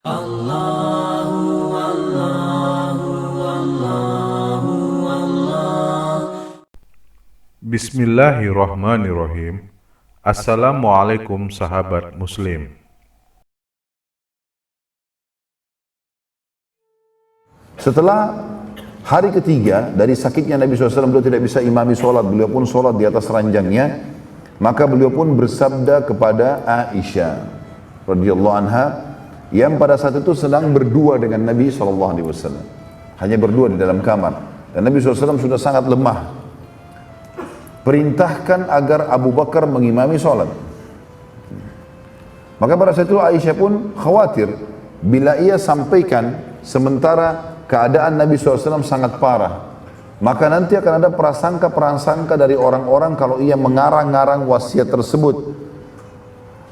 Allahu Allahu Allahu Allah. Bismillahirrahmanirrahim. Assalamualaikum sahabat muslim. Setelah hari ketiga dari sakitnya Nabi SAW, beliau tidak bisa imami sholat, beliau pun sholat di atas ranjangnya, maka beliau pun bersabda kepada Aisyah radhiyallahu anha, yang pada saat itu sedang berdua dengan Nabi SAW, hanya berdua di dalam kamar, dan Nabi SAW sudah sangat lemah. Perintahkan agar Abu Bakar mengimami sholat. Maka pada saat itu Aisyah pun khawatir bila ia sampaikan sementara keadaan Nabi SAW sangat parah, maka nanti akan ada prasangka-prasangka dari orang-orang kalau ia mengarang-ngarang wasiat tersebut.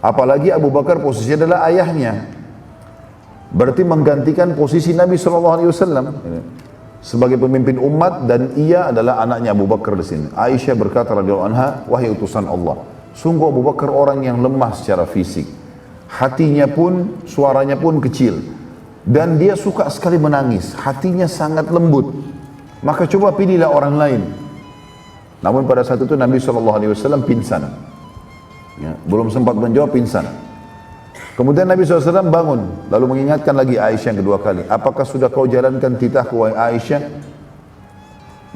Apalagi Abu Bakar posisinya adalah ayahnya, berarti menggantikan posisi Nabi SAW sebagai pemimpin umat, dan ia adalah anaknya Abu Bakar di sini. Aisyah berkata radhiyallahu anha, wahai utusan Allah, sungguh Abu Bakar orang yang lemah secara fisik, hatinya pun, suaranya pun kecil, dan dia suka sekali menangis, hatinya sangat lembut, maka coba pilihlah orang lain. Namun pada saat itu Nabi SAW pingsan, ya, belum sempat menjawab, pingsan. Kemudian Nabi SAW bangun, lalu mengingatkan lagi Aisyah yang kedua kali, apakah sudah kau jalankan titahku wahai Aisyah?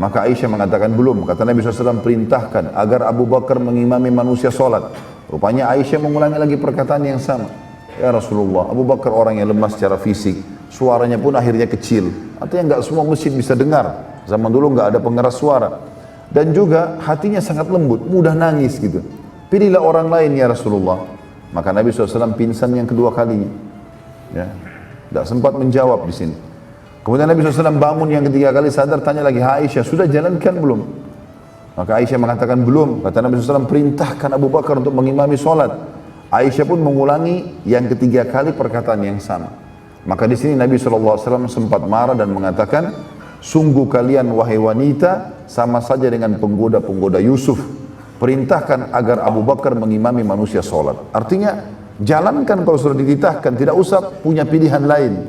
Maka Aisyah mengatakan belum. Kata Nabi SAW, perintahkan agar Abu Bakar mengimami manusia sholat. Rupanya Aisyah mengulangi lagi perkataan yang sama. Ya Rasulullah, Abu Bakar orang yang lemah secara fisik, suaranya pun akhirnya kecil. Artinya nggak semua masjid bisa dengar. Zaman dulu nggak ada pengeras suara. Dan juga hatinya sangat lembut, mudah nangis gitu. Pilihlah orang lain ya Rasulullah. Maka Nabi SAW pingsan yang kedua kalinya. Ya, tidak sempat menjawab di sini. Kemudian Nabi SAW bangun yang ketiga kali, sadar, tanya lagi, Aisyah sudah jalankan belum? Maka Aisyah mengatakan belum. Kata Nabi SAW, perintahkan Abu Bakar untuk mengimami sholat. Aisyah pun mengulangi yang ketiga kali perkataan yang sama. Maka di sini Nabi SAW sempat marah dan mengatakan, sungguh kalian wahai wanita sama saja dengan penggoda-penggoda Yusuf. Perintahkan agar Abu Bakar mengimami manusia sholat. Artinya, jalankan kalau sudah dititahkan, tidak usah punya pilihan lain.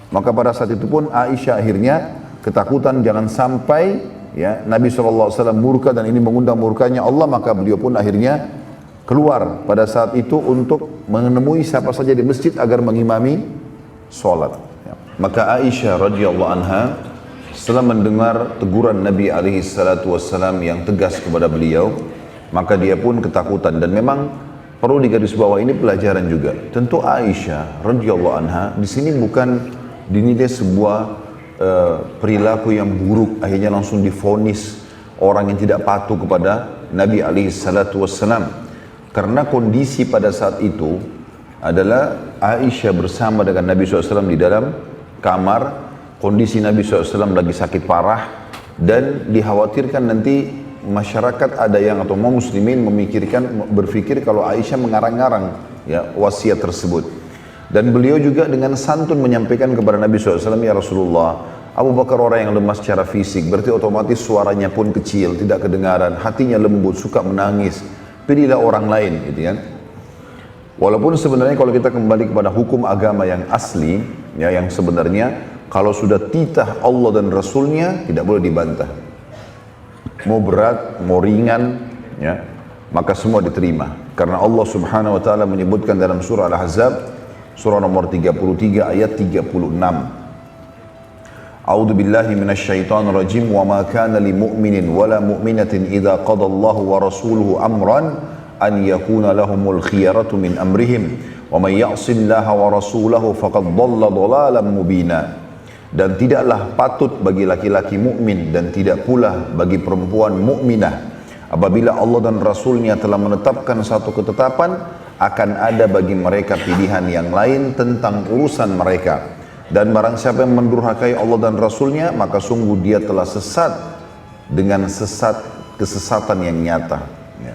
Maka pada saat itu pun Aisyah akhirnya ketakutan jangan sampai ya Nabi SAW murka dan ini mengundang murkanya Allah, maka beliau pun akhirnya keluar pada saat itu untuk menemui siapa saja di masjid agar mengimami sholat. Ya. Maka Aisyah radhiyallahu anha setelah mendengar teguran Nabi SAW yang tegas kepada beliau, maka dia pun ketakutan. Dan memang perlu digarisbawahi, ini pelajaran juga. Tentu Aisyah radhiyallahu anha di sini bukan dinilai sebuah perilaku yang buruk, akhirnya langsung divonis orang yang tidak patuh kepada Nabi SAW. Karena kondisi pada saat itu adalah Aisyah bersama dengan Nabi SAW di dalam kamar. Kondisi Nabi SAW lagi sakit parah, dan dikhawatirkan nanti masyarakat ada yang atau mau muslimin berpikir kalau Aisyah mengarang-arang ya wasiat tersebut. Dan beliau juga dengan santun menyampaikan kepada Nabi SAW, ya Rasulullah, Abu Bakar orang yang lemah secara fisik, berarti otomatis suaranya pun kecil, tidak kedengaran, hatinya lembut, suka menangis, pilihlah orang lain gitu kan. Walaupun sebenarnya kalau kita kembali kepada hukum agama yang asli ya, yang sebenarnya kalau sudah titah Allah dan Rasulnya tidak boleh dibantah. Mau berat, mau ringan, ya, maka semua diterima. Karena Allah Subhanahu wa taala menyebutkan dalam surah Al-Ahzab, surah nomor 33 ayat 36. A'udzu billahi minasyaitonir rajim, wa ma kana lil mu'minin wala mu'minatin idza qada Allahu wa rasuluhu amran an yakuna lahumul khiyaratu min amrihim wa may ya'sillaha wa rasulahu faqad dhalla dhalalan mubina. Dan tidaklah patut bagi laki-laki mukmin dan tidak pula bagi perempuan mukminah apabila Allah dan Rasulnya telah menetapkan satu ketetapan, akan ada bagi mereka pilihan yang lain tentang urusan mereka. Dan barang siapa yang mendurhakai Allah dan Rasulnya, maka sungguh dia telah sesat dengan kesesatan yang nyata. Ya.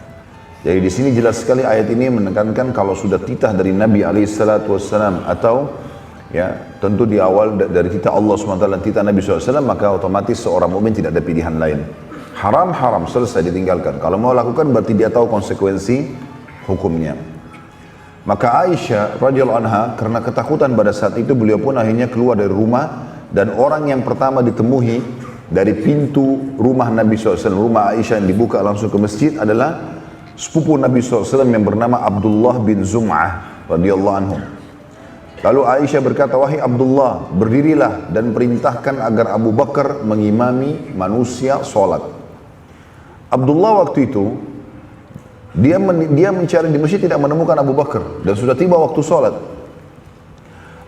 Jadi di sini jelas sekali ayat ini menekankan kalau sudah titah dari Nabi SAW atau ya tentu di awal dari titah Allah SWT dan titah Nabi SAW, maka otomatis seorang mukmin tidak ada pilihan lain. Haram, selesai, ditinggalkan. Kalau mau lakukan berarti dia tahu konsekuensi hukumnya. Maka Aisyah radhiyallahu anha karena ketakutan pada saat itu beliau pun akhirnya keluar dari rumah, dan orang yang pertama ditemui dari pintu rumah Nabi SAW, rumah Aisyah yang dibuka langsung ke masjid adalah sepupu Nabi SAW yang bernama Abdullah bin Zum'ah radhiyallahu anhu. Lalu Aisyah berkata, wahai Abdullah, berdirilah dan perintahkan agar Abu Bakar mengimami manusia sholat. Abdullah waktu itu dia mencari di masjid, tidak menemukan Abu Bakar, dan sudah tiba waktu sholat.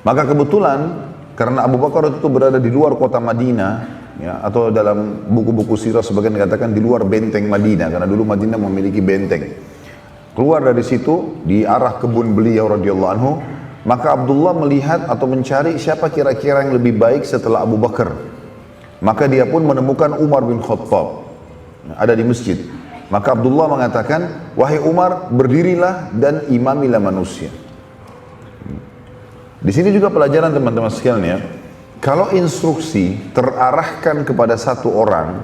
Maka kebetulan karena Abu Bakar itu berada di luar kota Madinah, ya, atau dalam buku-buku sirah sebagian dikatakan di luar benteng Madinah, karena dulu Madinah memiliki benteng. Keluar dari situ di arah kebun beliau radhiyallahu anhu, maka Abdullah melihat atau mencari siapa kira-kira yang lebih baik setelah Abu Bakar. Maka dia pun menemukan Umar bin Khattab ada di masjid. Maka Abdullah mengatakan, wahai Umar, berdirilah dan imamilah manusia. Di sini juga pelajaran teman-teman sekalian ya. Kalau instruksi terarahkan kepada satu orang,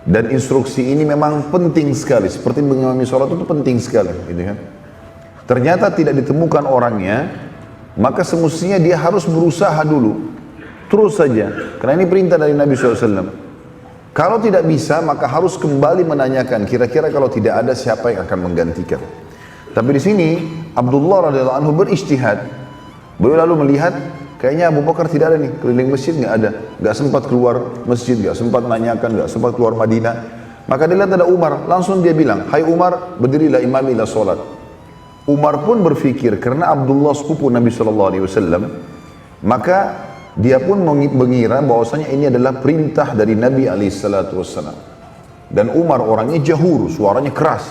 dan instruksi ini memang penting sekali, seperti mengimami sholat itu penting sekali, gitu kan. Ternyata tidak ditemukan orangnya, maka semestinya dia harus berusaha dulu, terus saja, karena ini perintah dari Nabi SAW. Kalau tidak bisa, maka harus kembali menanyakan, kira-kira kalau tidak ada siapa yang akan menggantikan. Tapi di sini Abdullah radhiyallahu anhu berijtihad. Beliau lalu melihat, kayaknya Abu Bakar tidak ada nih, keliling masjid nggak ada, nggak sempat keluar masjid, nggak sempat nanyakan, nggak sempat keluar Madinah. Maka dia lihat ada Umar, langsung dia bilang, hai Umar, berdirilah imamilah sholat. Umar pun berfikir, karena Abdullah sepupu Nabi SAW, maka dia pun mengira bahwasanya ini adalah perintah dari Nabi SAW. Dan Umar orangnya jahur, suaranya keras.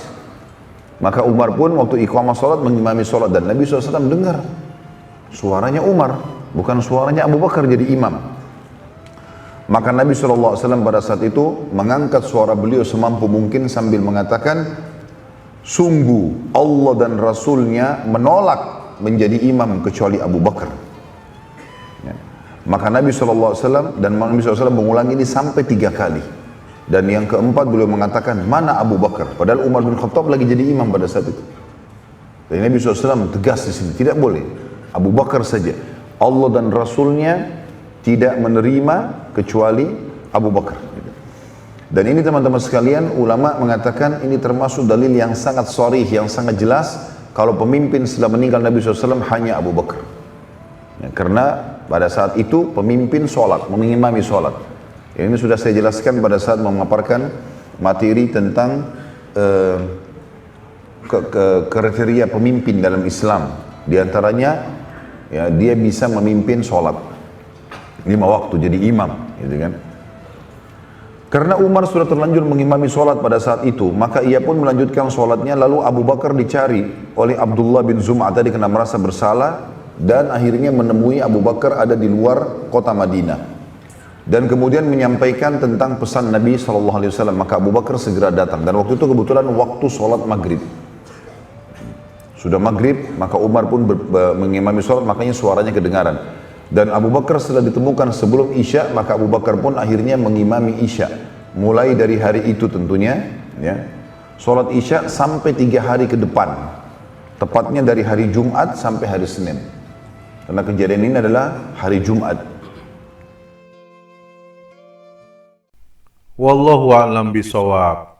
Maka Umar pun waktu iqamah sholat mengimami sholat, dan Nabi SAW dengar suaranya Umar, bukan suaranya Abu Bakar jadi imam. Maka Nabi SAW pada saat itu mengangkat suara beliau semampu mungkin sambil mengatakan, sungguh Allah dan Rasulnya menolak menjadi imam kecuali Abu Bakar. Ya. Maka Nabi SAW dan Nabi SAW mengulangi ini sampai 3 kali. Dan yang keempat beliau mengatakan, mana Abu Bakar? Padahal Umar bin Khattab lagi jadi imam pada saat itu. Dan Nabi SAW tegas di sini, tidak boleh. Abu Bakar saja. Allah dan Rasulnya tidak menerima kecuali Abu Bakar. Dan ini teman-teman sekalian, ulama mengatakan ini termasuk dalil yang sangat sharih, yang sangat jelas kalau pemimpin setelah meninggal Nabi SAW hanya Abu Bakar. Ya, karena pada saat itu pemimpin sholat, mengimami sholat. Ini sudah saya jelaskan pada saat memaparkan materi tentang kriteria pemimpin dalam Islam. Di antaranya, ya, dia bisa memimpin sholat 5 waktu, jadi imam, gitu kan. Karena Umar sudah terlanjur mengimami sholat pada saat itu, maka ia pun melanjutkan sholatnya. Lalu Abu Bakar dicari oleh Abdullah bin Zum'ah tadi karena merasa bersalah, dan akhirnya menemui Abu Bakar ada di luar kota Madinah, dan kemudian menyampaikan tentang pesan Nabi SAW. Maka Abu Bakar segera datang, dan waktu itu kebetulan waktu sholat maghrib. Sudah maghrib, maka Umar pun mengimami sholat, makanya suaranya kedengaran. Dan Abu Bakar setelah ditemukan sebelum Isya, maka Abu Bakar pun akhirnya mengimami Isya. Mulai dari hari itu tentunya, ya, sholat Isya sampai 3 hari ke depan. Tepatnya dari hari Jumat sampai hari Senin. Karena kejadian ini adalah hari Jumat. Wallahu a'lam bishawab.